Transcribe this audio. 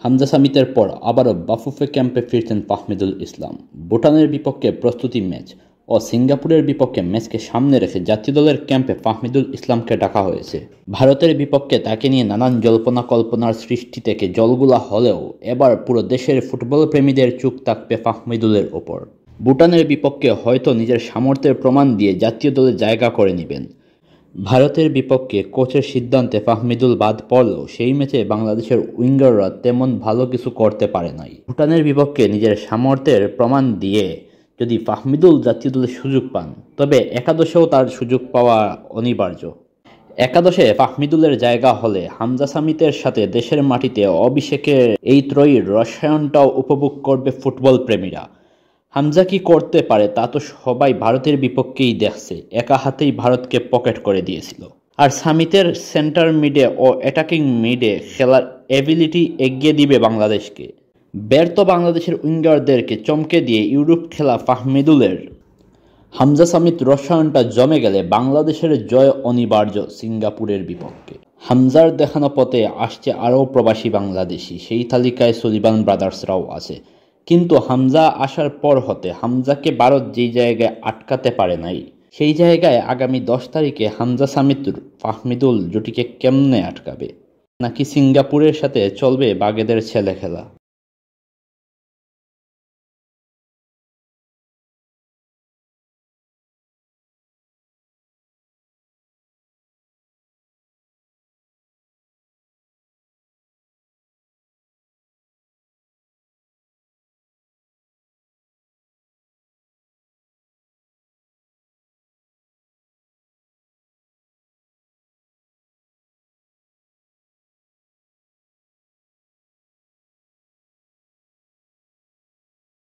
হামজা সামিতের পর আবারও বাফুফে ক্যাম্পে ফিরছেন ফাহমিদুল ইসলাম। ভুটানের বিপক্ষে প্রস্তুতি ম্যাচ ও সিঙ্গাপুরের বিপক্ষে ম্যাচকে সামনে রেখে জাতীয় দলের ক্যাম্পে ফাহমিদুল ইসলামকে ডাকা হয়েছে। ভারতের বিপক্ষে তাকে নিয়ে নানান জল্পনা কল্পনার সৃষ্টি থেকে জলগুলা হলেও এবার পুরো দেশের ফুটবল প্রেমীদের চোখ থাকবে ফাহমিদুলের ওপর। ভুটানের বিপক্ষে হয়তো নিজের সামর্থ্যের প্রমাণ দিয়ে জাতীয় দলে জায়গা করে নেবেন। ভারতের বিপক্ষে কোচের সিদ্ধান্তে ফাহমিদুল বাদ পড়লেও সেই ম্যাচে বাংলাদেশের উইঙ্গাররা তেমন ভালো কিছু করতে পারে নাই। ভুটানের বিপক্ষে নিজের সামর্থ্যের প্রমাণ দিয়ে যদি ফাহমিদুল জাতীয় দলে সুযোগ পান, তবে একাদশেও তার সুযোগ পাওয়া অনিবার্য। একাদশে ফাহমিদুলের জায়গা হলে হামজা সামিতের সাথে দেশের মাটিতে অভিষেকের এই ত্রয়ীর রসায়নটাও উপভোগ করবে ফুটবল প্রেমীরা। হামজা কি করতে পারে তা তো সবাই ভারতের বিপক্ষেই দেখছে, একা হাতেই ভারতকে পকেট করে দিয়েছিল। আর সামিতের সেন্টার মিডে ও অ্যাটাকিং মিডে খেলার এবিলিটি এগিয়ে দিবে বাংলাদেশকে। ব্যর্থ বাংলাদেশের উইঙ্গারদেরকে চমকে দিয়ে ইউরোপ খেলা ফাহমিদুলের হামজা সামিত রসায়নটা জমে গেলে বাংলাদেশের জয় অনিবার্য সিঙ্গাপুরের বিপক্ষে। হামজার দেখানো পথে আসছে আরও প্রবাসী বাংলাদেশি, সেই তালিকায় সুলিবান ব্রাদার্সরাও আছে। কিন্তু হামজা আসার পর হতে হামজাকে ভারত যেই জায়গায় আটকাতে পারে নাই, সেই জায়গায় আগামী 10 তারিখে হামজা সামিত ফাহমিদুল জুটিকে কেমনে আটকাবে? নাকি সিঙ্গাপুরের সাথে চলবে বাগেদের ছেলে খেলা?